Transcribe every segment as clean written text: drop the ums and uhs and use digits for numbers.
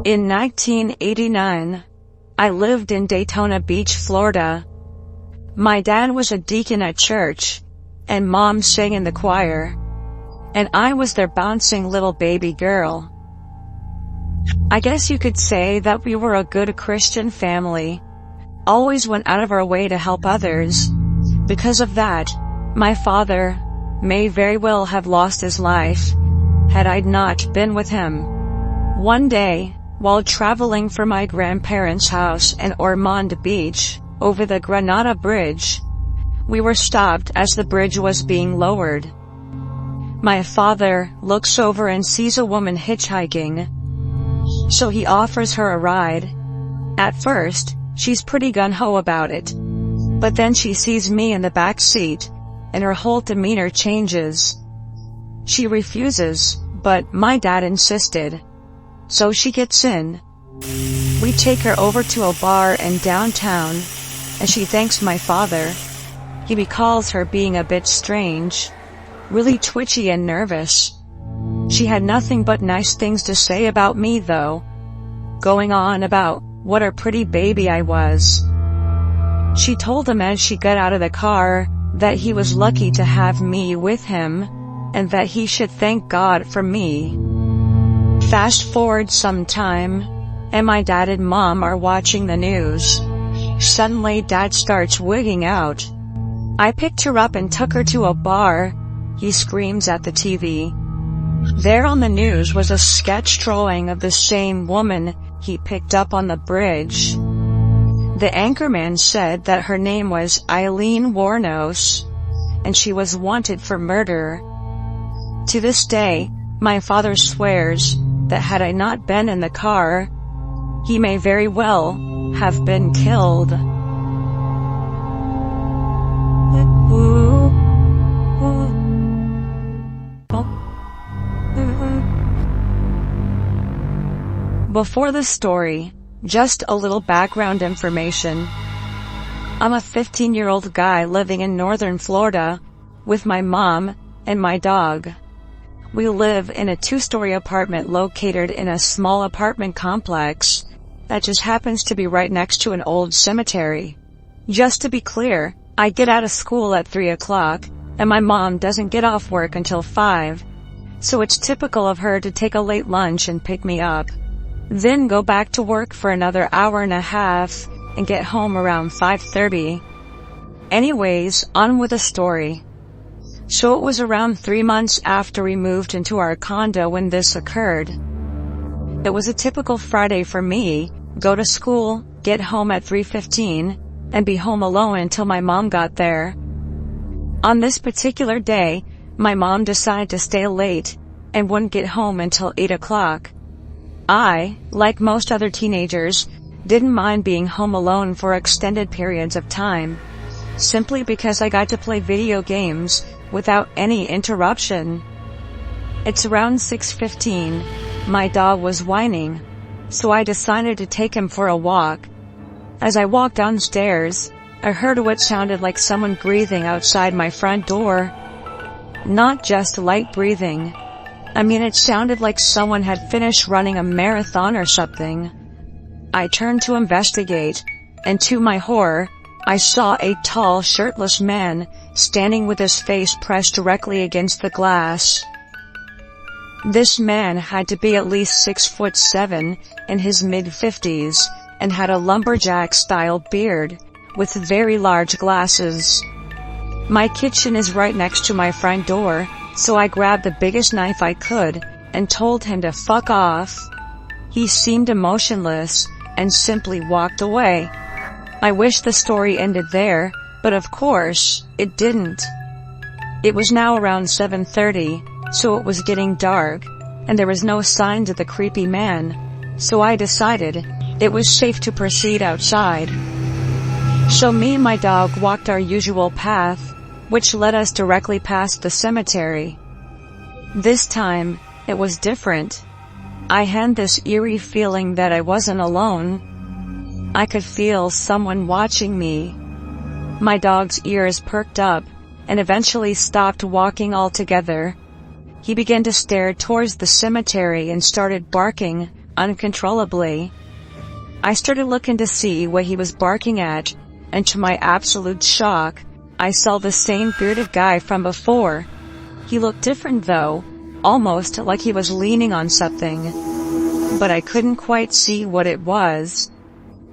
In 1989, I lived in Daytona Beach, Florida. My dad was a deacon at church, and Mom sang in the choir, and I was their bouncing little baby girl. I guess you could say that we were a good Christian family, always went out of our way to help others. Because of that, my father may very well have lost his life, had I not been with him. One day, while traveling from my grandparents' house in Ormond Beach, over the Granada Bridge, we were stopped as the bridge was being lowered. My father looks over and sees a woman hitchhiking, so he offers her a ride. At first, she's pretty gung-ho about it, but then she sees me in the back seat, and her whole demeanor changes. She refuses, but my dad insisted. So she gets in. We take her over to a bar in downtown, and she thanks my father. He recalls her being a bit strange, really twitchy and nervous. She had nothing but nice things to say about me though, going on about what a pretty baby I was. She told him as she got out of the car that he was lucky to have me with him, and that he should thank God for me. Fast forward some time, and my dad and Mom are watching the news. Suddenly Dad starts wigging out. I picked her up and took her to a bar, he screams at the TV. There on the news was a sketch drawing of the same woman he picked up on the bridge. The anchorman said that her name was Eileen Warnos, and she was wanted for murder. To this day, my father swears that had I not been in the car, he may very well have been killed. Before the story, just a little background information. I'm a 15-year-old guy living in northern Florida with my mom and my dog. We live in a 2-story apartment located in a small apartment complex that just happens to be right next to an old cemetery. Just to be clear, I get out of school at 3 o'clock, and my mom doesn't get off work until 5, so it's typical of her to take a late lunch and pick me up, then go back to work for another hour and a half, and get home around 5:30. Anyways, on with the story. So it was around 3 months after we moved into our condo when this occurred. It was a typical Friday for me, go to school, get home at 3:15, and be home alone until my mom got there. On this particular day, my mom decided to stay late, and wouldn't get home until 8 o'clock. I, like most other teenagers, didn't mind being home alone for extended periods of time, simply because I got to play video games without any interruption. It's around 6:15, my dog was whining, so I decided to take him for a walk. As I walked downstairs, I heard what sounded like someone breathing outside my front door. Not just light breathing. I mean, it sounded like someone had finished running a marathon or something. I turned to investigate, and to my horror, I saw a tall, shirtless man standing with his face pressed directly against the glass. This man had to be at least 6'7", in his mid-50s, and had a lumberjack-style beard, with very large glasses. My kitchen is right next to my front door, so I grabbed the biggest knife I could, and told him to fuck off. He seemed emotionless, and simply walked away. I wish the story ended there, but of course, it didn't. It was now around 7:30, so it was getting dark, and there was no signs of the creepy man, so I decided it was safe to proceed outside. So me and my dog walked our usual path, which led us directly past the cemetery. This time, it was different. I had this eerie feeling that I wasn't alone. I could feel someone watching me. My dog's ears perked up, and eventually stopped walking altogether. He began to stare towards the cemetery and started barking uncontrollably. I started looking to see what he was barking at, and to my absolute shock, I saw the same bearded guy from before. He looked different though, almost like he was leaning on something. But I couldn't quite see what it was.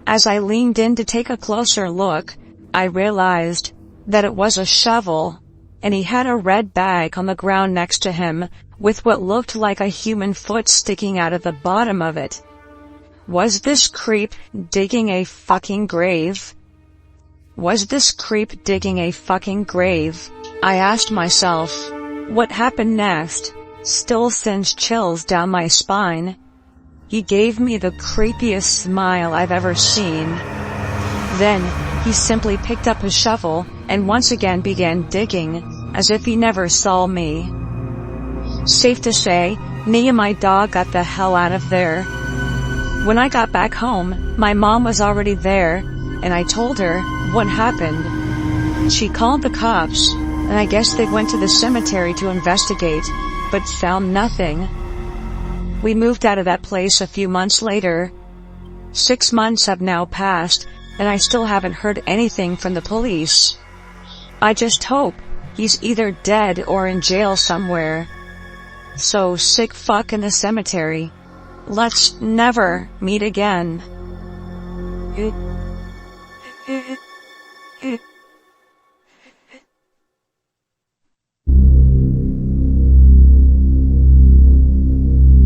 As I leaned in to take a closer look, I realized that it was a shovel, and he had a red bag on the ground next to him, with what looked like a human foot sticking out of the bottom of it. Was this creep digging a fucking grave? Was this creep digging a fucking grave? I asked myself. What happened next still sends chills down my spine. He gave me the creepiest smile I've ever seen. Then, he simply picked up his shovel and once again began digging, as if he never saw me. Safe to say, me and my dog got the hell out of there. When I got back home, my mom was already there, and I told her what happened. She called the cops, and I guess they went to the cemetery to investigate, but found nothing. We moved out of that place a few months later. 6 months have now passed, and I still haven't heard anything from the police. I just hope he's either dead or in jail somewhere. So sick fuck in the cemetery. Let's never meet again.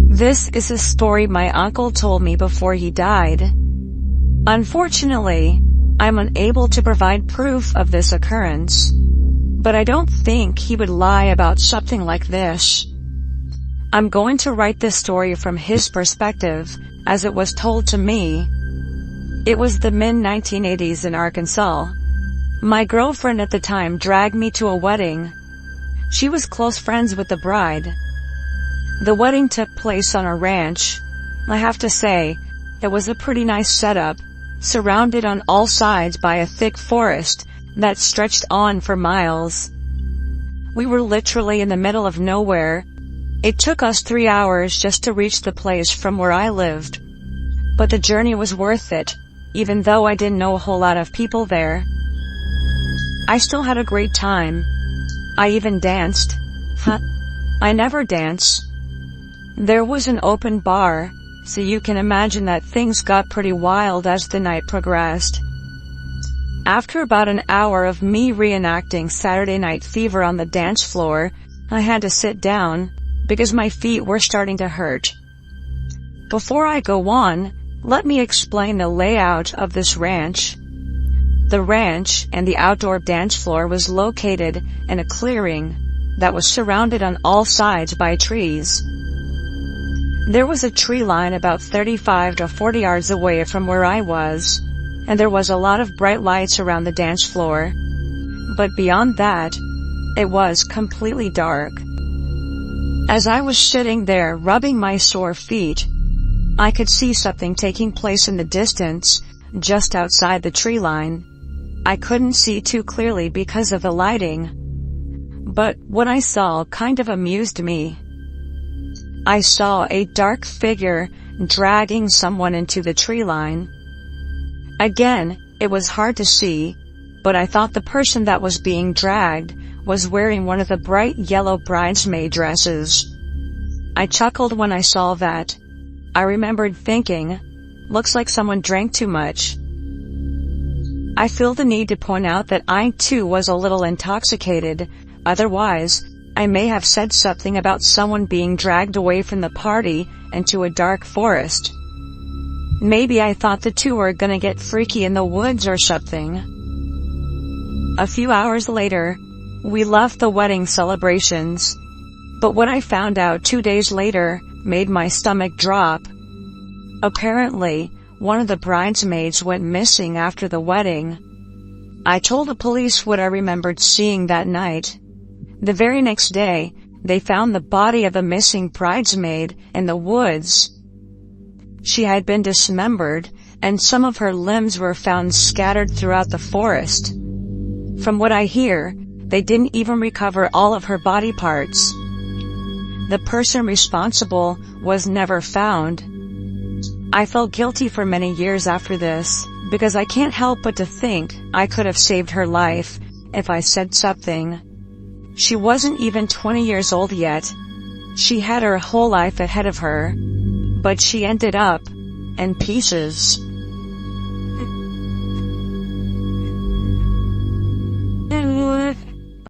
This is a story my uncle told me before he died. Unfortunately, I'm unable to provide proof of this occurrence. But I don't think he would lie about something like this. I'm going to write this story from his perspective, as it was told to me. It was the mid-1980s in Arkansas. My girlfriend at the time dragged me to a wedding. She was close friends with the bride. The wedding took place on a ranch. I have to say, it was a pretty nice setup, surrounded on all sides by a thick forest that stretched on for miles. We were literally in the middle of nowhere. It took us 3 hours just to reach the place from where I lived. But the journey was worth it, even though I didn't know a whole lot of people there. I still had a great time. I even danced. I never dance. There was an open bar, so you can imagine that things got pretty wild as the night progressed. After about an hour of me reenacting Saturday Night Fever on the dance floor, I had to sit down, because my feet were starting to hurt. Before I go on, let me explain the layout of this ranch. The ranch and the outdoor dance floor was located in a clearing that was surrounded on all sides by trees. There was a tree line about 35 to 40 yards away from where I was, and there was a lot of bright lights around the dance floor. But beyond that, it was completely dark. As I was sitting there rubbing my sore feet, I could see something taking place in the distance, just outside the tree line. I couldn't see too clearly because of the lighting. But what I saw kind of amused me. I saw a dark figure dragging someone into the tree line. Again, it was hard to see, but I thought the person that was being dragged was wearing one of the bright yellow bridesmaid dresses. I chuckled when I saw that. I remembered thinking, looks like someone drank too much. I feel the need to point out that I too was a little intoxicated, otherwise, I may have said something about someone being dragged away from the party into a dark forest. Maybe I thought the two were gonna get freaky in the woods or something. A few hours later, we left the wedding celebrations. But what I found out 2 days later made my stomach drop. Apparently, one of the bridesmaids went missing after the wedding. I told the police what I remembered seeing that night. The very next day, they found the body of the missing bridesmaid in the woods. She had been dismembered, and some of her limbs were found scattered throughout the forest. From what I hear, they didn't even recover all of her body parts. The person responsible was never found. I felt guilty for many years after this, because I can't help but to think I could have saved her life if I said something. She wasn't even 20 years old yet. She had her whole life ahead of her. But she ended up in pieces.